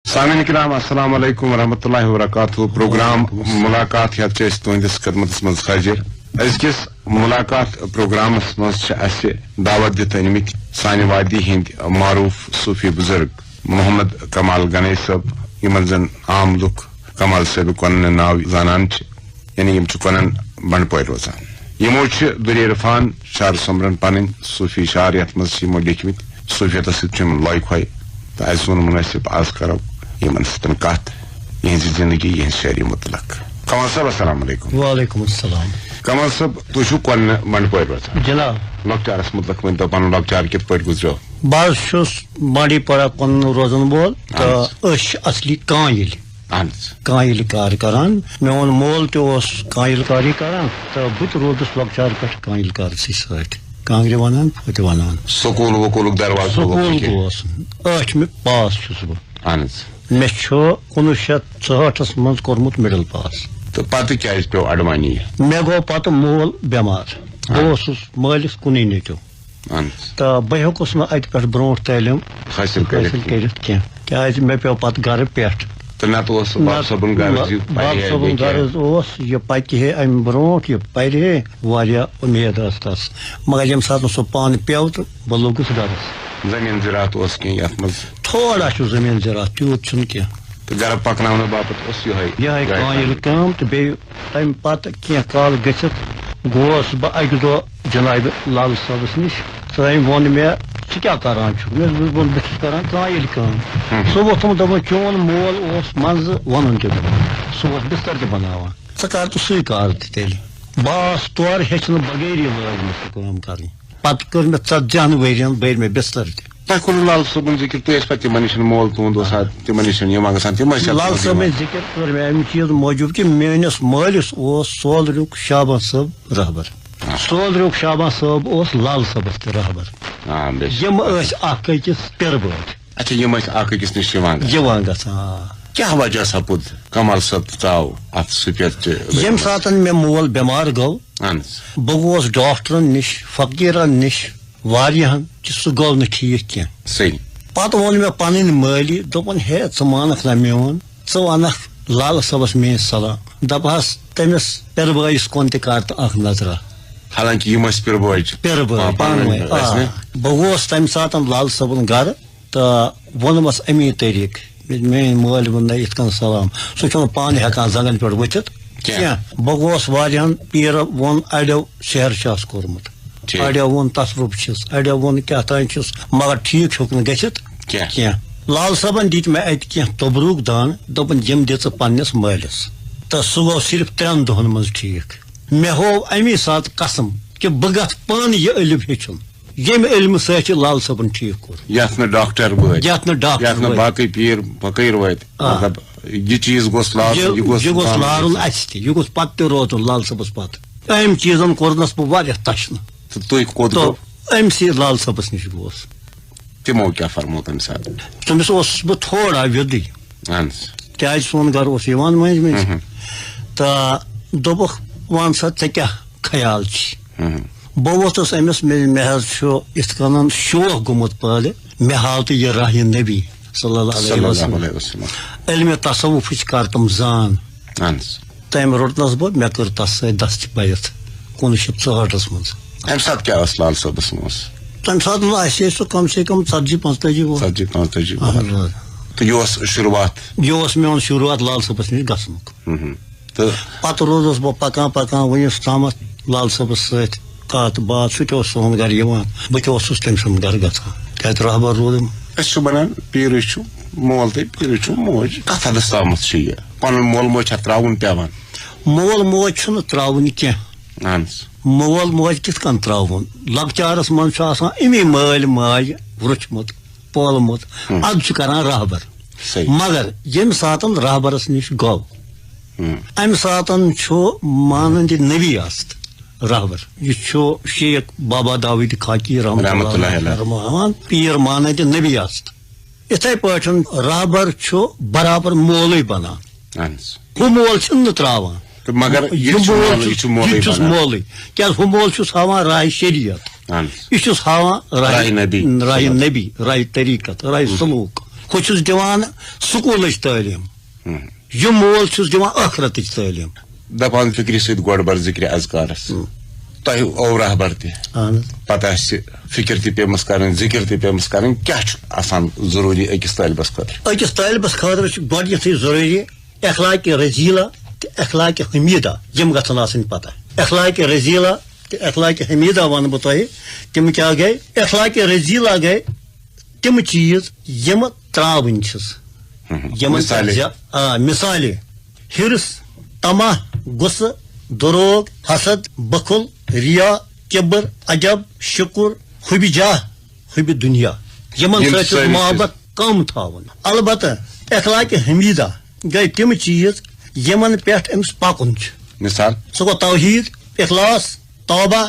سامعین کرام السلام علیکم ورحمۃ اللہ وبرکاتہ. پروگرام ملاقات یتھ چھ تہندس خدمتس مز حاضر. ازکس ملاقات پروگرامس مز دعوت دت انمت سانہ وادی ہند معروف صوفی بزرگ محمد کمال گنئی صٲب یمن زن عام لُکھ کمال صٲب ونن ناو زانان یعنی یم ونان بنڈپور روزان. یمو در عرفان شعر سمرن پن صوفی شعر یت مز لکھمت صوفیتس ست لوائے کھوے تو اس وون مناسب آز کرو یمن ستن کت یہذ زندگی یہذ شعری متعلق. کمال صاحب السلام علیکم. وعلیکم السلام. کمال صاحب تھی چھو کن بنڈپور روزان جناب لۄکچارس متعلق ؤنۍتو پنُن لۄکچار کِتھ پٲٹھۍ گُزریو. بہٕ حظ چھُس بانڈی پورہ کُن روزن وول تہٕ أسۍ چھِ اصلی کانٛیِل کانٛیِل کار کران. میون مول تہِ اوس کانٛیِل کاری کران تہٕ بہٕ تہِ روٗدُس لۄکچار پٮ۪ٹھ کانٛیِل کارسٕے سۭتۍ کانٛگرِ ونان پھٔتہِ ونان. سکوٗل وکوٗلُک درواز سکوٗل گوس 8مہِ پاس چھُس بہٕ. اہن حظ. مےٚ چھُ 1964 منٛز کوٚرمُت مِڈل پاس. تہٕ پتہٕ کیازِ پیوٚو اڈوانی. مےٚ گوٚو پتہٕ مول بٮ۪مار. بہٕ اوسُس مٲلِس کُنُے نیٚچوٗ تہٕ بہٕ ہیوٚکُس نہٕ اَتہِ پٮ۪ٹھ برونٛٹھ تعلیٖم حٲصِل کٔرِتھ کینٛہہ کیازِ مےٚ پیوٚو پتہٕ گرٕ پٮ۪ٹھ. تہٕ نتہٕ اوس باب صٲبُن غرض اوس یہِ پکہِ ہے امہِ برونٛٹھ یہِ پرِ ہے واریاہ اُمید ٲس تس مگر ییٚمہِ ساتہٕ نہٕ سُہ پانہٕ پیوٚو تہٕ بہٕ لوٚگُس گرس. زٔمیٖن زِراعت اوس کینٛہہ یتھ منٛز تھوڑا چھُ زٔمیٖن زِراعت تیوٗت چھُنہٕ کینٛہہ. تہٕ گرٕ پکناونہٕ باپتھ اوس یِہے کانٛیِل کٲم تہٕ بیٚیہِ تمہِ پتہٕ کینٛہہ کال گٔژھِتھ گوس بہٕ اکہِ دۄہ جنابِ لال صٲبس نِش تہٕ أمۍ ووٚن مےٚ ژٕ کیٛاہ کران چھُکھ. مےٚ ووٚن بہٕ چھُس کران کانٛیِل کٲم. سُہ ووٚتھُم دوٚپُن چون مول اوس منٛزٕ وَنُن تہِ دَپان سُہ اوس بستر تہِ بناوان ژٕ کر تہٕ سُے کار تہِ تیٚلہِ. بہٕ تورٕ ہیٚچھنہٕ بغٲری لٲج مےٚ سُہ کٲم کرٕنۍ. پتہٕ کٔر مےٚ 40 ؤرین بٔرۍ مےٚ بستر تہِ. تۄہہِ کوٚروٕ لال صٲبُن ذِکر تُہۍ ٲسۍ پتہٕ تِمن نِش مول تُہُنٛد اوس تِمن نِش یِوان گژھان تِم ٲسۍ. لال صٲبٕنۍ ذِکر کٔر مےٚ امہِ چیٖز موٗجوٗب کہِ میٲنِس مٲلِس اوس سولریُک شابان صٲب رہبر. سولریُک شابان صٲب اوس لال صٲبس تہِ رہبر. یِم ٲسۍ اکھ أکِس پِرٕ بٲٹھۍ. اچھا یِم ٲسۍ اکھ أکِس نِش یِوان گژھان. کیٛاہ وجہ سپُد کمال صٲب ژاو اتھ سُپیت. ییٚمہِ ساتہٕ مےٚ مول بٮ۪مار گوٚو بہٕ گوس ڈاکٹرن نِش فقیٖرن نِش واریاہن کہِ سُہ گوٚو نہٕ ٹھیٖک کینٛہہ. صحیح. پتہٕ ووٚن مےٚ پنٕنۍ مٲلی دوٚپُن ہے ژٕ مانکھ نہ میون ژٕ ونکھ لال صٲبس میٲنۍ صلاح دپہس تٔمِس پِرٕ بٲیِس کُن تہِ کر تہٕ اکھ نظرا. حالانکہِ یِم ٲسۍ پِرٕ بٲے پِرٕ بٲے پانہٕ ؤنۍ. بہٕ گوس تمہِ ساتہٕ لال صٲبُن گرٕ تہٕ ووٚنمس امی طریٖقہٕ میٲنۍ مٲلۍ ووٚن نہ یِتھ کٔنۍ سلام سُہ چھُنہٕ پانہٕ ہٮ۪کان زنگن پٮ۪ٹھ ؤتھِتھ کینٛہہ. بہٕ گوس واریاہن پیٖرٕ ووٚن اڑیو شہر چھُ کوٚرمُت اڑیو ووٚن تصرُف چھُس اڑیو ووٚن کیٛاہ تام چھُس مگر ٹھیٖک ہیوٚک نہٕ گٔژھِتھ کینٛہہ. لال صٲبن دِتۍ مےٚ اَتہِ کینٛہہ توبروٗک دانہٕ دوٚپُن یِم دِ ژٕ پننِس مٲلِس تہٕ سُہ گوٚو صرف 3 دۄہن منٛز ٹھیٖک. مےٚ ہوو امی ساتہٕ قسم کہِ بہٕ گژھٕ پانہٕ یہِ علم ہیٚچھُن ییٚمہِ علمہٕ سۭتۍ چھُ لال صٲبن ٹھیٖک کوٚر. یتھ نہٕ ڈاکٹر وٲتۍ یتھ نہٕ ڈاکٹر باقٕے پیٖر فقیٖر وٲتۍ مطلب یہِ چیٖز گوٚژھ لارُن یہِ گوٚژھ لارُن اَسہِ تہِ یہِ گوٚژھ پتہٕ تہِ روزُن لال صٲبس پتہٕ. أمۍ چیٖزن کوٚرنس بہٕ واریاہ تشنہٕ تہٕ تُہۍ کوٚت أمسٕے لال صٲبس نِش گوس. تِمو کیٛاہ فرمو تمہِ ساتہٕ. تٔمِس اوسُس بہٕ تھوڑا وِدٕے کیازِ سون گرٕ اوس یِوان مٔنٛزۍ مٔنٛزۍ تہٕ دوٚپُکھ وَن سا ژےٚ کیٛاہ خیال چھِ. بہٕ ووٚتھُس أمِس مےٚ حظ چھُ یِتھ کٔنۍ شوق گوٚمُت پٲدٕ مےٚ ہاو تہٕ یہِ راہِ نبی صلی اللہ علیہ وسلم علمِ تصوُفٕچ کر تِم زان. تٔمۍ روٚٹنس بہٕ مےٚ کٔر تس سۭتۍ دستہِ بٔرِتھ 1964 منٛز. امہِ ساتہٕ کیٛاہ ٲس لال صٲبس منٛز. تمہِ ساتہٕ آسہِ ہے سُہ کم سے کم 40-45 وُہر. تہٕ یہِ اوس شروعات. یہِ اوس میون شروعات لال صٲبس نِش گژھنُک. تہٕ پتہٕ روٗدُس بہٕ پکان وُنیُس تامتھ لال صٲبس سۭتۍ کتھ باتھ سُہ تہِ اوس سون گرٕ یِوان بہٕ تہِ اوسُس تٔمۍ سُنٛد گرٕ گژھان تتہِ رہبر روٗدُم. أسۍ چھِ ونان پیٖرٕ چھُ مول تہٕ پیٖرٕ چھُ موج کتھ حدس تامتھ چھُ یہِ پنُن مول موج چھا تراوُن پیوان. مول موج چھُنہٕ تراوُن کینٛہہ. مول موج کِتھ کٔنۍ تراوُن لۄکچارس منٛز چھُ آسان امی مٲلۍ ماجہِ وٕچھمُت پولمُت ادٕ چھُ کران رہبر. مگر ییٚمہِ ساتہٕ رہبرس نِش گوٚو امہِ ساتہٕ چھُ مانند نبی آست رہبر یہِ چھُ شیخ بابا داوود خاکی رحمتہ اللہ پیٖر مانند نبی آست. یِتھے پٲٹھۍ رہبر چھُ برابر مولٕے بنان ہُہ مول چھُنہٕ نہٕ تراوان یہِ چھُس مولٕے کیازِ ہُہ مول چھُس ہاوان راے شریعت یہِ چھُس ہاوان راے نبی راے طریقت راے سلوٗک ہُہ چھُس دِوان سکوٗلٕچ تعلیٖم یہِ مول چھُس دِوان ٲخرتٕچ تعلیٖم. دپان فکری سۭتۍ گۄڈٕ بر ذکرِ اذکارس تۄہہِ او رہبر تہِ پتہٕ آسہِ فکر تہِ پیمٕژ کرٕنۍ ذکر تہِ پیمٕژ کرٕنۍ کیاہ چھُ آسان ضروٗری أکِس طٲلبس خٲطرٕ؟ أکِس طٲلبس خٲطرٕ چھُ گۄڈٕنیتھٕے ضروٗری اخلاقِ رزیٖلا تہٕ اخلاقِ حمیٖدا یِم گژھن آسٕنۍ پتہ. اخلاقِ رزیٖلا تہٕ اخلاقِ حمیٖدا ونہٕ بہٕ تۄہہِ تِم کیاہ گٔے؟ اخلاقِ رزیٖلا گٔے تِم چیٖز یِم تراوٕنۍ چھِس یِمن مثالہِ ہرس طمع غصہٕ دروغ حسد بخل ریا کبر عجب شکر حُبہِ جاہ حُبہِ دُنیا یِمن سۭتۍ چھُ محبت کم تھاوُن. البتہ اخلاقِ حمیٖدا گٔے تِم چیٖز یِمن پٮ۪ٹھ أمِس پکُن چھُ. مثال سُہ گوٚو توحیٖد اخلاص توبہ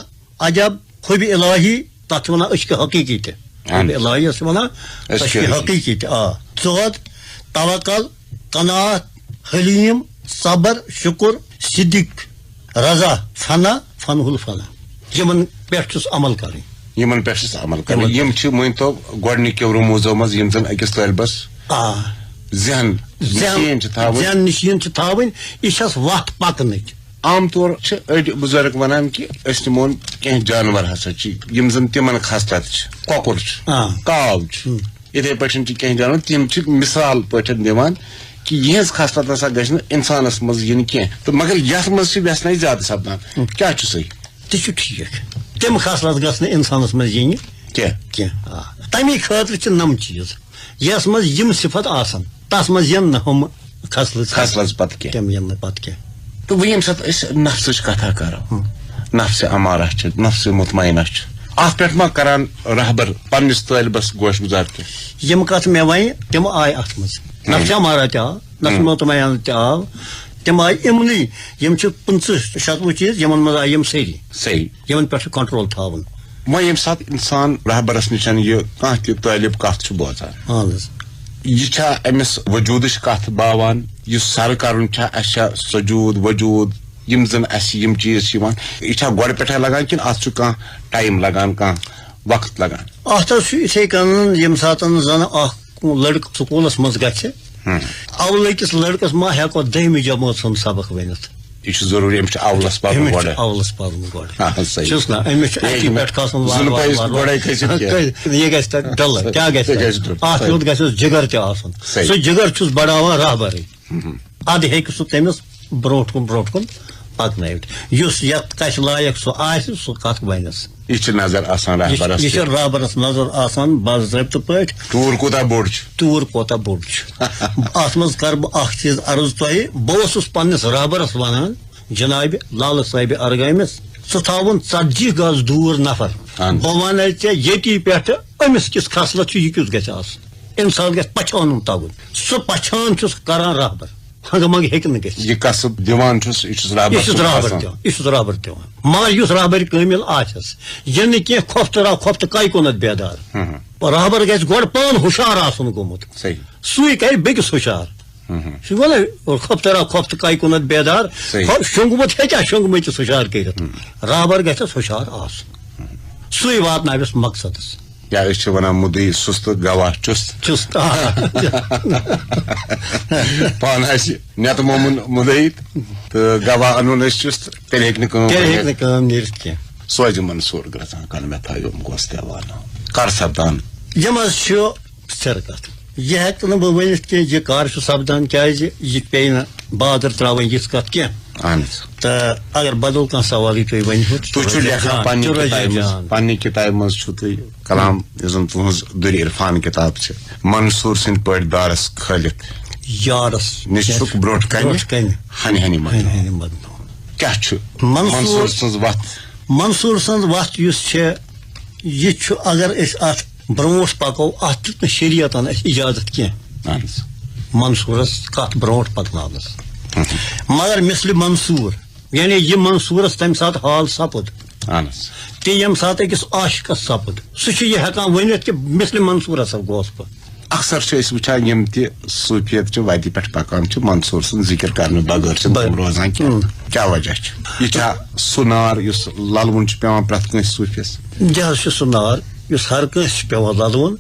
عجب حُبہِ الہی تتھ چھِ ونان عشقِ حقیٖقی تہِ حُبہِ الہی چھِ ونان عشقِ حقیٖقی تہِ. ژور توکل قناعت حلیم صبر شکر صدق رضا فنا فنہ الفنا یِمن پٮ۪ٹھ چھُس عمل کرٕنۍ. یِمن پٮ۪ٹھ چھُس عمل کرٕنۍ. یِم چھِ مٲنۍتو گۄڈنِکیو رموٗزو منٛز یِم زن أکِس طٲلبس ذہن نشیٖن چھِ تھاوٕنۍ. یہِ چھس وتھ پکنٕچ. عام طور چھِ أڑۍ بُزرگ ونان کہِ أسۍ نِمون کینٛہہ جانور ہسا چھِ یِم زن تِمن خاصلت چھِ. کۄکُر چھُ کاو چھُ یِتھے پٲٹھۍ چھِ کینٛہہ جانور تِم چھِ مثال پٲٹھۍ دِوان کہ یہٕنٛز خاصلت ہسا گژھِ نہٕ انسانس منٛز یِنۍ کینٛہہ تہٕ مگر یتھ منٛز چھِ ویژھنٕے زیادٕ سپدان. کیاہ چھُ صحیح؟ تہِ چھُ ٹھیٖک. تِم خاصلت گژھِ نہٕ انسانس منٛز یِنہِ کینٛہہ. تمی خٲطرٕ چھِ نم چیٖز یس منٛز یِم صفت آسن تس منٛز یِن نہٕ ہُم خاصلت پتہٕ کینٛہہ تِم یِن نہٕ پتہٕ کینٛہہ. تہٕ وۄنۍ ییٚمہِ ساتہٕ أسۍ نفسٕچ کتھا کرو نفسِ امارہ چھِ نفسِ مطمئنہ چھِ اتھ پٮ۪ٹھ ما کران رہبر پننس طٲلبس گوش گزار کینٛہہ؟ یِم کتھ مےٚ وۄنۍ تِم آیہِ اتھ منٛز. نفسِ امارہ تہِ آو نفسِ مطمئنہ تہِ آو تِم آیہِ یِمنٕے. یِم چھِ 50-60 چیٖز یِمن منٛز آیہِ یِم صحیح یِمن پٮ۪ٹھ چھُ کنٹرول تھاوُن. وۄنۍ ییٚمہِ ساتہٕ انسان رہبرس نِش یہِ کانٛہہ تہِ طٲلب کتھ چھُ بوزان یہِ چھا أمِس وجوٗدٕچ کتھ باوان یُس سر کرُن چھا اسہِ چھا سجوٗد وجوٗد یِم زن اسہِ یِم چیٖز چھِ یِوان یہِ چھا گۄڈٕ پٮ۪ٹھے لگان کِنہٕ اتھ چھُ کانٛہہ ٹایم لگان کانٛہہ وقت لگان؟ اتھ حظ چھُ یِتھے کٔنۍ ییٚمہِ ساتہٕ زن اکھ لڑکہٕ سکوٗلس منٛز گژھِ اولٕکِس لڑکس ما ہیٚکو 10مہِ جمٲژ ہُنٛد سبق ؤنِتھ. یہ چھُ ضروٗری أمِس چھُ اولس پرُن گۄڈٕ. اولس پرُن گۄڈٕ چھُس نا أمِس چھُ اَتہِ پٮ۪ٹھ کھسُن یہِ گژھِ تتہِ ڈلہٕ کیاہ گژھِ اتھ یوت گژھٮ۪س جگر تہِ آسُن. سُہ جگر چھُس بڑاوان رہبرٕے. ادٕ ہیٚکہِ سُہ تٔمِس برونٛٹھ کُن پکنٲوِتھ. یُس یتھ کچھِ لایق سُہ آسہِ سُہ کتھ ونٮ۪س. یہ چھِ نظر آسان رہبرس. یہِ چھِ رہبرس نظر آسان باضٲبطہٕ پٲٹھۍ. ٹوٗر کوٗتاہ بوٚڑ چھُ اتھ منٛز کرٕ بہٕ اکھ چیٖز عرض تۄہہِ. بہٕ اوسُس پننِس رہبرس ونان جنابِ لالہٕ صٲبہِ ارگٲمِس ژٕ تھاوُن 40 گز دوٗر نفر. بہٕ ونَے ژےٚ ییٚتی پٮ۪ٹھٕ أمِس کِژھ خاصلت چھُ یہِ کیُتھ گژھِ آسُن. انسان گژھِ پچھاونُن تگُن. سُہ پچھان چھُس کران رہبر ہنگہٕ منگہٕ ہیٚکہِ نہٕ گٔژھِتھ. یہِ قصب دِوان چھُس یہِ چھُس رہبر دِوان. مگر یُس رہبر کٲمِل آسٮ۪س یہِ نہٕ کینٛہہ کھۄفتہٕ کاے کُنتھ بیدار. رہبر گژھِ گۄڈٕ پانہٕ ہُشار آسُن گوٚمُت سُے کرِ بیٚکِس ہُشار. سُہ ونان کھۄفتہٕ کاے کُنتھ بیدار شونٛگمُت ہیٚکیٛاہ شونٛگمٕتِس ہُشار کٔرِتھ. رہبر گژھٮ۪س ہُشار آسُن سُے واتناوٮ۪س مقصدس. یا أسۍ چھِ ونان مُدعی سُستہٕ گواہ چُست پانہٕ آسہِ نٮ۪تہٕ مومُن مُدعی تہٕ گواہ انُن أسۍ چُست تیٚلہِ ہیٚکہِ نہٕ کٲم نیٖرِتھ کینٛہہ. سوزِ منصوٗر گژھان کل مےٚ تھٲیِو گوس دیوان کر سپدان. یِم حظ چھُ سِر کتھ. یہِ ہیٚکہٕ نہٕ بہٕ ؤنِتھ کینٛہہ یہِ کر چھُ سپدان کیازِ یہِ پیٚیہِ نہٕ بادر تراوٕنۍ یِژھ کتھ کینٛہہ. تہٕ اگر بدل کانٛہہ سوالٕے تُہۍ ؤنِو. تُہۍ چھِو لیکھان پننہِ کِتابہِ منٛز چھُو تُہۍ کلام یُس زن تُہنٛز دُرِ عرفان کِتاب چھِ منصوٗر سٕنٛدۍ پٲٹھۍ دارس کھٲلِتھ یارس نِش چھُکھ برونٛٹھ کنہِ ہنہِ منٛز. کیاہ چھُ منصوٗر سٕنٛز وتھ؟ منصوٗر سٕنٛز وتھ یُس چھِ یہِ چھُ اگر أسۍ اتھ برونٛٹھ پکو اتھ دیُت نہٕ شریعتن اسہِ اجازت کینٛہہ منصوٗرس کتھ برونٛٹھ پکناونس. مگر مثلہِ منصوٗر یعنی یہِ منصوٗرس تمہِ ساتہٕ حال سپُد تہِ ییٚمہِ ساتہٕ أکِس عاشقس سپُد سُہ چھُ یہِ ہٮ۪کان ؤنِتھ کہِ مثلہِ منصوٗر ہسا گوس بہٕ. اکثر چھِ أسۍ وٕچھان یِم تہِ صوٗفیت چہِ وتہِ پٮ۪ٹھ پکان چھِ منصوٗر سُنٛد ذِکر کرنہٕ بغٲر چھِنہٕ تِم روزان کینٛہہ. کیاہ وجہ چھُ؟ یہِ چھا سُہ نار یُس للوُن چھُ پیوان پرٛٮ۪تھ کٲنٛسہِ صوٗفیس؟ یہِ حظ چھُ سُہ نار یُس ہر کٲنٛسہِ چھُ پیوان للوُن.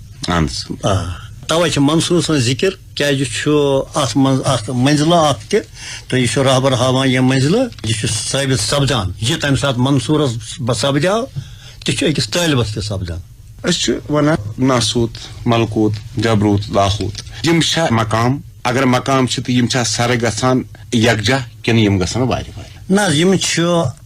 توے منصور سن ذکر کیازِ چھُ اتھ منٛز اکھ منزلہ اکھ تہِ تہٕ یہِ چھُ رہبر ہاوان یہِ منزلہٕ یہِ چھُ ثٲبت سپدان یہِ تمہِ ساتہٕ منصورس سپدیو تہِ چھُ أکِس طٲلبس تہِ سپدان. أسۍ چھِ ونان ناسوت ملکوت جبروت لاہوت یِم چھا مقام اگر مقام چھِ تہٕ یِم چھا سارے گژھان یکجا کِنہٕ یِم گژھان وارِ وارِ؟ نہ حظ یِم چھُ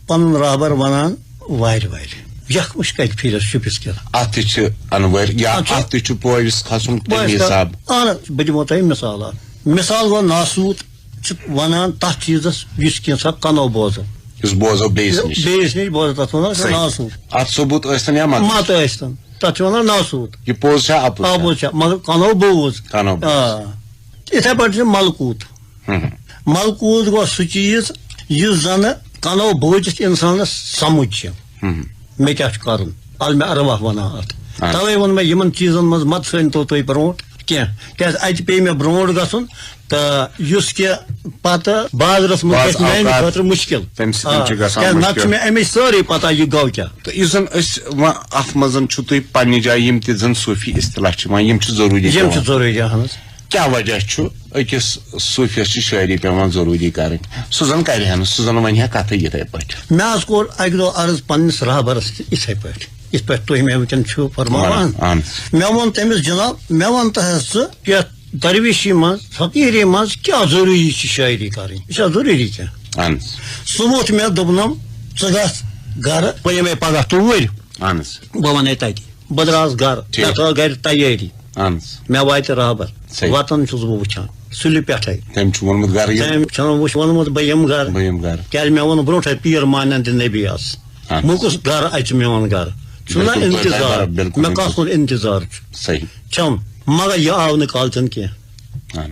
پنُن رہبر ونان وارِ وارِ یکھ مش کتہِ پھیرس شُپِس کیٛاہ اتھ تہِ چھِ انوٲرۍ یا اتھ تہِ چھُ پویس کھسُن تمہِ حساب. اہن حظ بہٕ دِمو تۄہہِ مثال اکھ مثال گوٚو ناسوت چھُ ونان تتھ چیٖزس یُس کینٛژھا کنو بوزو یُس بوزو بیٚیِس نِش بوزو تتھ ونان ناسوت. اتھ ثوبوٗت ٲسۍتن یا مت ٲسۍتن تتھ چھِ ونان ناسوت. یہِ پوٚز چھا اپوز چھا مگر کنو بوز. یِتھے پٲٹھۍ چھُ ملکوت. ملکوت گوٚو سُہ چیٖز یُس زنہٕ کنو بوٗزِتھ انسانس سمجھ چھِ مےٚ کیٛاہ چھُ کرُن ال مےٚ ارواح ونان اتھ. توے ووٚن مےٚ یِمن چیٖزن منٛز مت ژھٲنۍتو تُہۍ برونٛٹھ کینٛہہ کیازِ اتہِ پیٚیہِ مےٚ برونٛٹھ گژھُن تہٕ یُس کہِ پتہٕ بازرس منٛز گژھِ میانہِ خٲطرٕ مُشکل کیازِ نتہٕ چھِ مےٚ امِچ سٲرٕے پتہ یہِ گوٚو کیٛاہ. تہٕ یُس زن أسۍ اتھ منٛز چھُ تُہۍ پننہِ جایہِ یِم تہِ زن صوٗفی اصطلاح چھِ یِوان یِم چھِ ضروٗری اہن حظ. کیٛاہ وجہ چھُ أکِس صوٗفیس چھِ شٲعری پیٚوان ضروٗری کرٕنۍ سُہ زن کرِ ہا نہٕ سُہ زن ونہِ ہا کتھٕے یِتھے پٲٹھۍ. مےٚ حظ کوٚر اکہِ دۄہ عرض پننِس رہبرس تہِ یِتھے پٲٹھۍ یِتھ پٲٹھۍ تُہۍ مےٚ وٕنکیٚن چھِو فرماوان. مےٚ ووٚن تٔمِس جناب مےٚ ووٚن تہٕ حظ ژٕ یتھ درویشی منٛز فقیٖری منٛز کیٛاہ ضروٗری چھِ شٲعری کرٕنۍ یہِ چھا ضروٗری کینٛہہ. سُہ ووٚتھ مےٚ دوٚپنم ژٕ گژھ گرٕ بہٕ یِمے پگاہ توٗرۍ بہٕ ونے تتہِ بہٕ درٛاس گرٕ مےٚ تھٲو گرِ تیٲری مےٚ واتہِ رہبر وتان چھُس بہٕ وٕچھان سُلہِ پٮ۪ٹھے تٔمۍ چھُنہٕ ووٚنمُت بہٕ یِمہٕ گرٕ کیازِ مےٚ ووٚن برونٛٹھے پیٖر مانن تہِ نبی آس بہٕ کُس گرٕ اَژِ میون گرٕ چھُنہ انتظار مےٚ کتھ ہُنٛد انتظار چھُم مگر یہِ آو نہٕ کالچن کینٛہہ.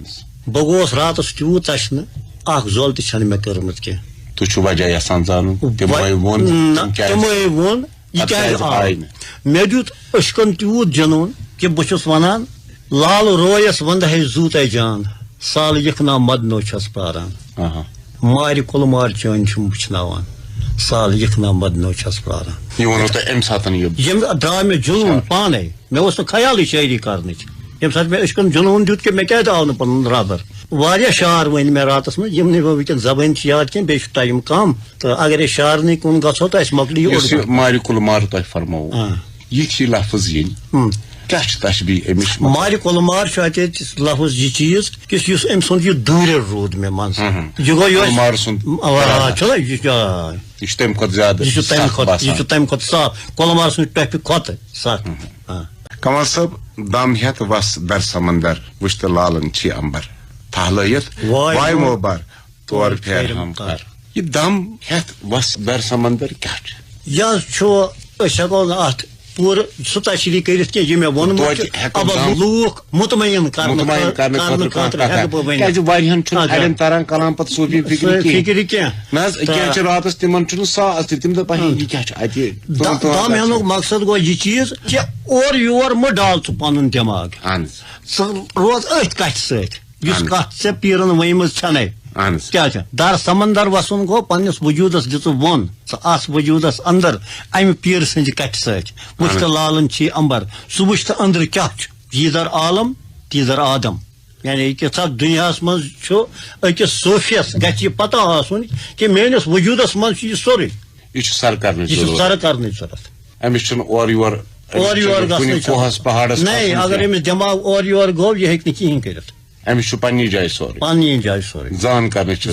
بہٕ گوس راتس تیوٗت تشنہٕ اکھ زول تہِ چھنہٕ مےٚ کٔرمٕژ کینٛہہ. تِمے ووٚن یہِ کیازِ آو مےٚ دیُت أچھکن تیوٗت جنوٗن کہِ بہٕ چھُس ونان لال رویس ونٛدٕ ہے زوٗتے جان سال یِکھنا مدنو چھس پران مارِ کُل مار چٲنۍ چھُم وٕچھناوان سال یِکھنا مدنو چھس پران. یِم درٛاو مےٚ جنوٗن پانے مےٚ اوس نہٕ خیالٕے شٲعری کرنٕچ ییٚمہِ ساتہٕ مےٚ أچھکن جنوٗن دیُت کہِ مےٚ کیازِ آو نہٕ پنُن رہبر. واریاہ شعر ؤنۍ مےٚ راتس منٛز یِم نہٕ مےٚ وٕنکیٚن زبٲنۍ چھِ یاد کینٛہہ بیٚیہِ چھُ ٹایم کم تہٕ اگر أسۍ شعرنٕے کُن گژھو تہٕ اَسہِ مۄکلہِ یہِ مارِ کُل مار تۄہہِ فرمووُ یہِ چھِ لفظ یِنۍ کیٛاہ چھُ تشبیٖہ امِچ. مارِ کُل مار چھُ اَتہِ لفظ یہِ چیٖز کہِ یُس أمۍ سُنٛد یہِ دوٗرِ روٗد مےٚ منٛزٕ یہِ گوٚو یہِ چھُ تمہِ کھۄتہٕ زیادٕ یہِ چھُ تمہِ کھۄتہٕ صاف کۄلمار سٕنٛدِ ٹۄپہِ کھۄتہٕ سخ. کمل صٲب دم ہیتھ وس در سمندر وٕچھتہٕ لالن چھی امبر پھہلٲیِتھ وایہِ موبر تور پھیرٕ ہم کر. یہِ دم ہیتھ وس در سمندر کیٛاہ چھُ؟ یہِ حظ چھُ أسۍ ہٮ۪کو نہٕ اتھ پوٗرٕ سُہ تشریح کٔرِتھ کینٛہہ یہِ مےٚ ووٚنمُت لوٗکھ مطمعین کرنہٕ خٲطرٕ ہٮ۪کہٕ بہٕ ؤنِتھ. دم ہٮ۪نُک مقصد گوٚو یہِ چیٖز کہِ اورٕ یور مہ ڈال ژٕ پنُن دٮ۪ماغ ژٕ روز أتھۍ کتھِ سۭتۍ یُس کتھ ژےٚ پیٖرن ؤنمٕژ چھنَے کیٛاہ چھِ. در سمندر وسُن گوٚو پننِس وجوٗدس دِژٕ ووٚن ژٕ آس وجوٗدس اندر امہِ پیٖرٕ سٕنٛزِ کتھِ سۭتۍ وٕچھتہٕ لالن چھی امبر سُہ وٕچھتہٕ أنٛدرٕ کیٛاہ چھُ ییٖدر عالم تیٖدر آدم یعنی کہِ ژٕ دُنیاہس منٛز چھُ أکِس صوٗفیس گژھِ یہِ پتہ آسُن کہِ میٲنِس وجوٗدس منٛز چھُ یہِ سورُے یہِ چھُ سر کرنٕچ ضروٗرت أمِس چھُنہٕ اورٕ یور گژھنٕچ نَے اگر أمِس دٮ۪ماغ اورٕ یور گوٚو یہِ ہیٚکہِ نہٕ کِہینۍ کٔرِتھ. أمِس چھُ پننہِ جایہِ سورُے زان کرنٕچ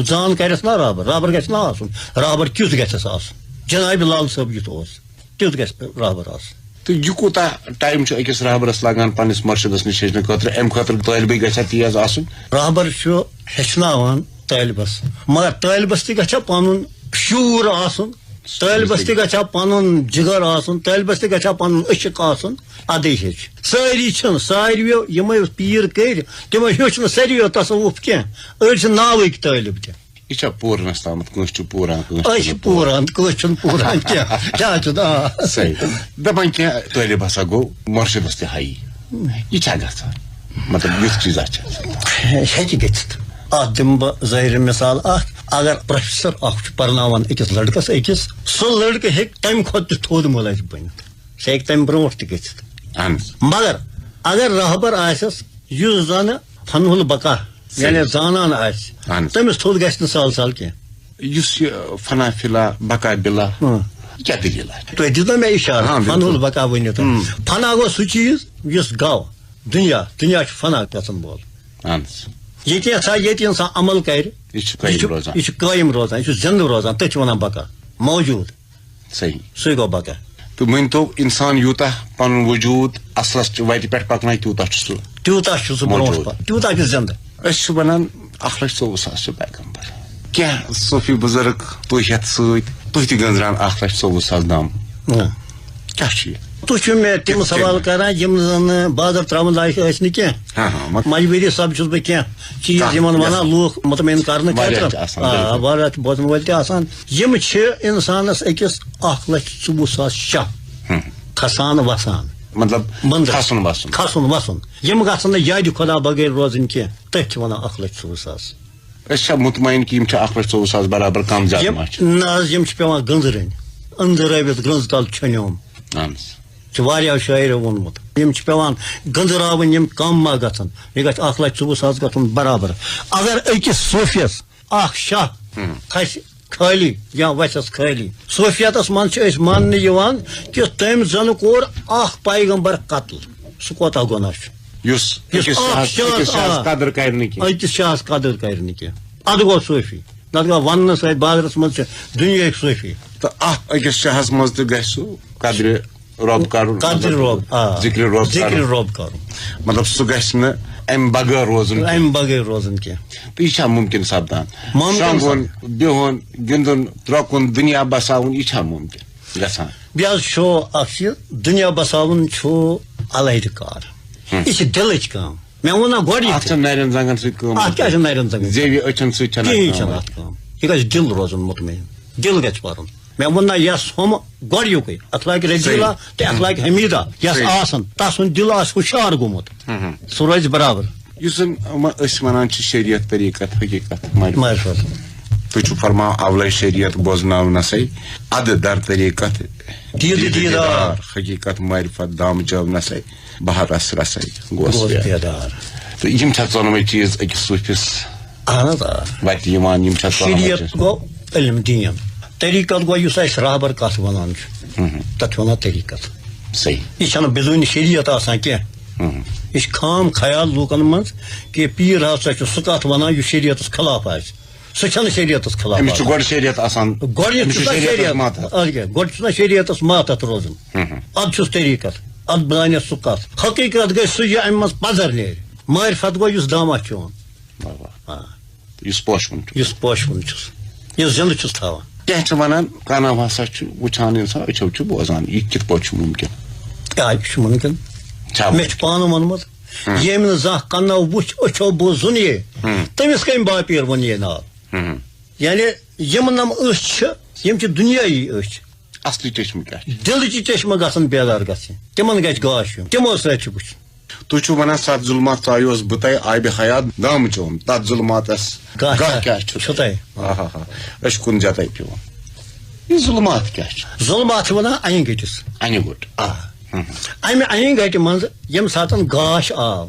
زان کرٮ۪س نا رہبر گژھِ نا آسُن رہبر کیُتھ گژھٮ۪س آسُن جنابِ لال صٲب یُتھ اوس تیُتھ گژھِ رہبر آسُن. تہٕ یہِ کوٗتاہ ٹایم چھُ أکِس رہبرس لگان پننِس مرشدس نِش ہیٚچھنہٕ خٲطرٕ امہِ خٲطرٕ طٲلبٕے گژھِ ہا تیز آسُن. رہبر چھُ ہیٚچھناوان طٲلبس مگر طٲلبس تہِ گژھِ ہا پنُن شعوٗر آسُن طٲلبس تہِ گژھِ ہا پنُن جگر آسُن طٲلبس تہِ گژھِ ہا پنُن عشق آسُن ادے ہیٚچھ. سٲری چھِنہٕ ساروِیو یِمے پیٖر کٔرۍ تِمو ہیوٚچھ نہٕ ساروِیو تصوُف کینٛہہ أڑۍ چھِ ناوٕکۍ طٲلب تہِ. یہِ چھا پوٗرنس تامتھ کٲنٛسہِ چھُ پوٗران أسۍ چھِ پوٗران کٲنٛسہِ چھُنہٕ پوٗران کینٛہہ کیٛاہ چھُ صحیح دپان کینٛہہ طٲلب ہسا گوٚو مرشدس تہِ ہایی یہِ چھا گژھان مطلب یُتھ چیٖزا چھِ ہیٚکہِ گٔژھِتھ. اتھ دِمہٕ بہٕ ظٲہِر مثال اکھ اگر پروفیسر اکھ چھُ پرناوان أکِس لڑکس أکِس سُہ لڑکہٕ ہیٚکہِ تمہِ کھۄتہٕ تہِ تھوٚد مُلٲزم بٔنِتھ سُہ ہیٚکہِ تمہِ برونٛٹھ تہِ گٔژھِتھ مگر اگر رہبر آسس یُس زن فنہُل بقا یعنی زانان آسہِ تٔمِس تھوٚد گژھِ نہٕ سال سال کینٛہہ یُس یہِ فنا فلا بقا بلا کیٛاہ دٔلیٖل تُہۍ دِژ مےٚ اِشارٕ فنہُل بقا ؤنِو تُہۍ فنا گوٚو سُہ چیٖز یُس گوٚو دُنیا چھُ فنا گژھن وول ییٚتہِ ہسا ییٚتہِ اِنسان عمل کرِ یہِ چھُ قٲیِم روزان یہِ چھُ زِندٕ روزان تٔتھۍ چھِ ونان بقا موجوٗد صحیح سُے گوٚو بقا تہٕ ؤنۍتو اِنسان یوٗتاہ پنُن وجوٗد اصلس وتہِ پٮ۪ٹھ پکنایہِ تیوٗتاہ چھُ سُہ تیوٗتاہ چھُ سُہ برونٛٹھ پکان تیوٗتاہ چھُ زِندٕ أسۍ چھِ ونان 1,24,000 چھُ پیغمبر کینٛہہ صوفی بُزرگ تُہۍ ہٮ۪تھ سۭتۍ تُہۍ تہِ گٔنٛزراون 1,24,000 دم کیٛاہ چھُ یہِ تُہۍ چھِو مےٚ تِم سوال کران یِم زن بازر تراوُن لایق ٲسۍ نہٕ کینٛہہ مجبوٗری سب چھُس بہٕ کینٛہہ چیٖز یِمن ونان لوٗکھ مطمعین کرنہٕ خٲطرٕ واریاہ چھِ بوزن وٲلۍ تہِ آسان یِم چھِ انسانس أکِس 1,24,000 شاہ کھسان وسان مطلب کھسُن وسُن یِم گژھن نہٕ یادِ خۄدا بغٲر روزٕنۍ کینٛہہ تٔتھۍ چھِ ونان 1,24,000 أسۍ چھا مطمعین کہِ یِم چھِ 1,24,000 برابر کم زیادٕ ما چھِ نہ حظ یِم چھِ پیوان گٔنٛزرٕنۍ أنٛدرٲوِتھ گرٛنٛز تل چھٔنیوم چھُ واریاہ شٲعرو ووٚنمُت یِم چھِ پیوان گٔنٛزراوٕنۍ یِم کم ما گژھن یہِ گژھِ 1,24,000 گژھُن برابر اگر أکِس صوفیس اکھ شاہ کھسہِ خٲلی یا وسٮ۪س خٲلی صوفیتس منٛز چھِ أسۍ ماننہٕ یِوان کہِ تٔمۍ زن کوٚر اکھ پیغمبر قتل سُہ کوتاہ گۄناہ چھُ یُس أکِس شاہس قدر کرِ نہٕ کینٛہہ ادٕ گوٚو صوفی نتہٕ گوٚو وننہٕ سۭتۍ بازرس منٛز چھِ دُنیہٕکۍ صوفی تہٕ اتھ أکِس شاہس منٛز تہِ گژھِ سُہ قدرِ رۄب کرُن ذِکرِ رۄب کرُن مطلب سُہ گژھِ نہٕ امہِ بغٲر روزُن کینٛہہ تہٕ یہِ چھا مُمکِن سپدان شۄنٛگُن بِہُن گِنٛدُن درٛۄکُن دُنیا بساوُن یہِ چھا مُمکِن گژھان بیٚیہِ حظ چھُ اکھ چیٖز دُنیا بساوُن چھُ علیحدٕ کار یہِ چھِ دِلٕچ کٲم مےٚ ووٚن نا گۄڈٕ اتھ چھِ نرٮ۪ن زنٛگن سۭتۍ کٲم اتھ کیٛاہ چھِ نرٮ۪ن زنٛگن زیوِ أچھن سۭتۍ چھنہٕ اتھ کٲم یہِ گژھِ دِل روزُن مطمعین دِل گژھِ پرُن مےٚ ووٚن نا یس ہُم گۄڈٕنیُکُے اتھ لاگہِ رٔزیٖلا تہٕ اتھ لاگہِ حمیٖدا یس آسان تس سُنٛد دِل آسہِ ہُشار گوٚمُت سُہ روزِ برابر یُس زن أسۍ ونان چھِ شریعت طریٖقت حقیٖقت معرفت تُہۍ چھِو فرماوان اولے شریعت بوزناونسے ادٕ در طریٖقت دیٖدار حقیٖقت معرفت دام چٲونسے بہر رس رسے گوس بیدار تہٕ یِم چھا ژۄنوَے چیٖز أکِس صوٗفِس وتہِ یِوان یِم چھا شریعت گوٚو علم دیٖن طریٖقت گوٚو یُس اسہِ رہبر کتھ ونان چھُ تتھ چھِ ونان طریٖقت صحیح یہِ چھنہٕ بِزوٗنہِ شریعت آسان کینٛہہ یہِ چھُ خام خیال لوٗکن منٛز کہِ پیٖر ہسا چھُ سُہ کتھ ونان یُس شریعتس خلاف آسہِ سُہ چھنہٕ شریعتس خلاف گۄڈٕ شریعت آسان گۄڈٕ چھُنا شریعتس ماتحت روزُن ادٕ چھُس طریٖقت ادٕ بنانیس سُہ کتھ حقیٖقت گژھِ سُہ یہِ امہِ منٛز پزر نیرِ معرفت گوٚو یُس دامہ چھُ چون یُس پوشوُن چھُس یُس زِندٕ چھُس تھاوان کینٛہہ چھِ ونان کنام ہسا چھُ وٕچھان انسان أچھو چھُ بوزان یہِ کِتھ پٲٹھۍ چھُ مُمکِن یہِ چھُ مُمکِن مےٚ چھُ پانہٕ ووٚنمُت ییٚمۍ نہٕ زانٛہہ کنو وٕچھ أچھو بوٗزُن یے تٔمِس کمہِ باپیٖر ووٚن یے ناو یعنی یِم نم أچھ چھِ یِم چھِ دُنیٲیی أچھ اصلی چشمہٕ کیٛاہ چھِ دِلچہِ چشمہٕ گژھن بیدار گژھٕنۍ تِمن گژھِ گاش یُن تِمو سۭتۍ چھُ وٕچھُن تُہۍ چھِو ونان ستھ ظُلمات ژایوس بہٕ تۄہہِ آبِ حیات دامہٕ چوم تتھ ظُلماتس گاہ کیٛاہ چھُ تۄہہِ أسۍ کُن جتے پیوٚن یہِ ظُلمات کیٛاہ چھُ ظُلمات چھِ ونان انہِ گٔٹِس انہِ گوٚٹ امہِ انہِ گٹہِ منٛز ییٚمہِ ساتہٕ گاش آو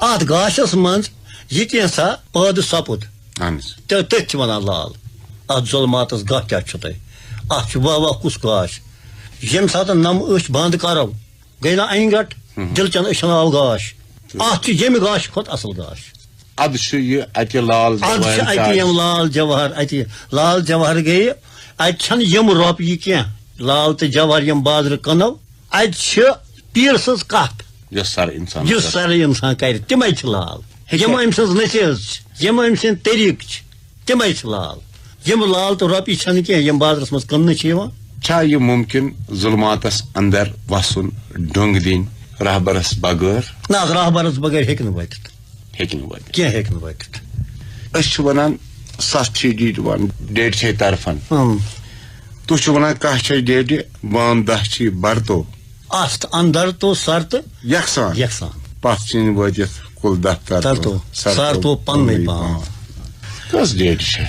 اتھ گاشس منٛز یہِ کینٛژھا پٲدٕ سپُد تٔتھۍ چھِ ونان لال اتھ ظُلماتس گاہ کیٛاہ چھُ تۄہہِ اتھ چھُ واہ کُس گاش ییٚمہِ ساتہٕ نم أچھ بنٛد کرو گٔے نا انہِ گٹ دِلچن أچھن آو گاش اتھ چھُ ییٚمہِ گاشہٕ کھۄتہٕ اصل گاش ادٕ چھُ یہِ اتہِ لال اتہِ یِم لال جوہر اتہِ لال جوہر گٔیہِ اتہِ چھنہٕ یِم رۄپیہِ کینٛہہ لال تہٕ جوہر یِم بازرٕ کٕنو اتہِ چھِ پیٖر سٕنٛز کتھ یُس سرٕ انسان کرِ تِمے چھِ لال یِم أمۍ سٕنٛز نصیحت چھِ یِم أمۍ سٕنٛدۍ طریٖقہٕ چھِ تِمے چھِ لال یِم لال تہٕ رۄپیہِ چھنہٕ کینٛہہ یِم بازرس منٛز کٕننہٕ چھِ یِوان چھا یہِ مُمکِن ظُلماتس اندر وسُن ڈوٚنٛگ دِنۍ رہبرس بغٲر نہ رہبرس بغٲر ہیٚکہِ نہٕ وٲتِتھ کینٛہہ ہیٚکہِ نہٕ وٲتِتھ أسۍ چھِ ونان ستھ چھِ ڈیڈِ ڈیڈِ چھے طرفن تُہۍ چھِو ونان کاہ چھے ڈیڈِ بام دہ چھِ برتو آست اندر تو سر تہٕ یکسان پتھ چھِنۍ وٲتِتھ کُل دہ ترتو سر تو پننٕے پان کۄس ڈیڈِ چھِ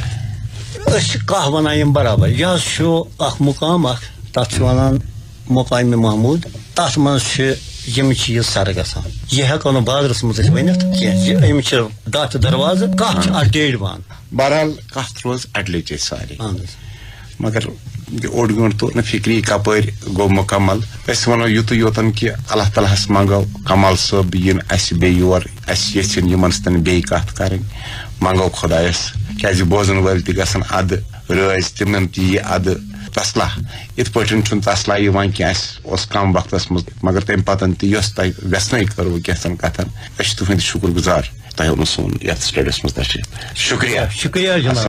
أسۍ چھِ کاہ ونان یِم برابر یہِ حظ چھُ اکھ مُقام اکھ تتھ چھِ ونان مقامِ محموٗد تتھ منٛز چھِ یم چیز سر گژھان یہ ہیکو نہٕ بازرس منٛز أسۍ ؤنِتھ کینٛہہ أمِس چھِ دَچھ دروازٕ کَتھ چھِ اَتھ ڈیڈ بان بہرحال کتھ روز اڈلٕچ سارے مگر اوٚڑ گٲنٛٹہٕ توٚر نہٕ فکری کپٲرۍ گوٚو مُکمل أسۍ ونو یُتُے یوتن کہِ اللہ تعالیٰ ہس منگو کمال صٲب یِن اسہِ بیٚیہِ یور اسہِ یژھن یِمن سۭتۍ بیٚیہِ کتھ کرٕنۍ منگو خۄدایس کیازِ بوزن وٲلۍ تہِ گژھن ادٕ رٲزۍ تِمن تہِ یہِ ادٕ تسلاح یِتھ پٲٹھۍ چھُنہٕ تسلاح یِوان کینٛہہ اسہِ اوس کم وقتس منٛز مگر تمہِ پتن تہِ یۄس تۄہہِ ویژھنٕے کٔروٕ کینٛژن کتھن أسۍ چھِ تُہنٛدۍ شُکر گُزار تۄہہِ اوٚنوٕ سون یتھ سٹیڈیوس منٛز تشریٖف شُکریہ شُکریہ جناب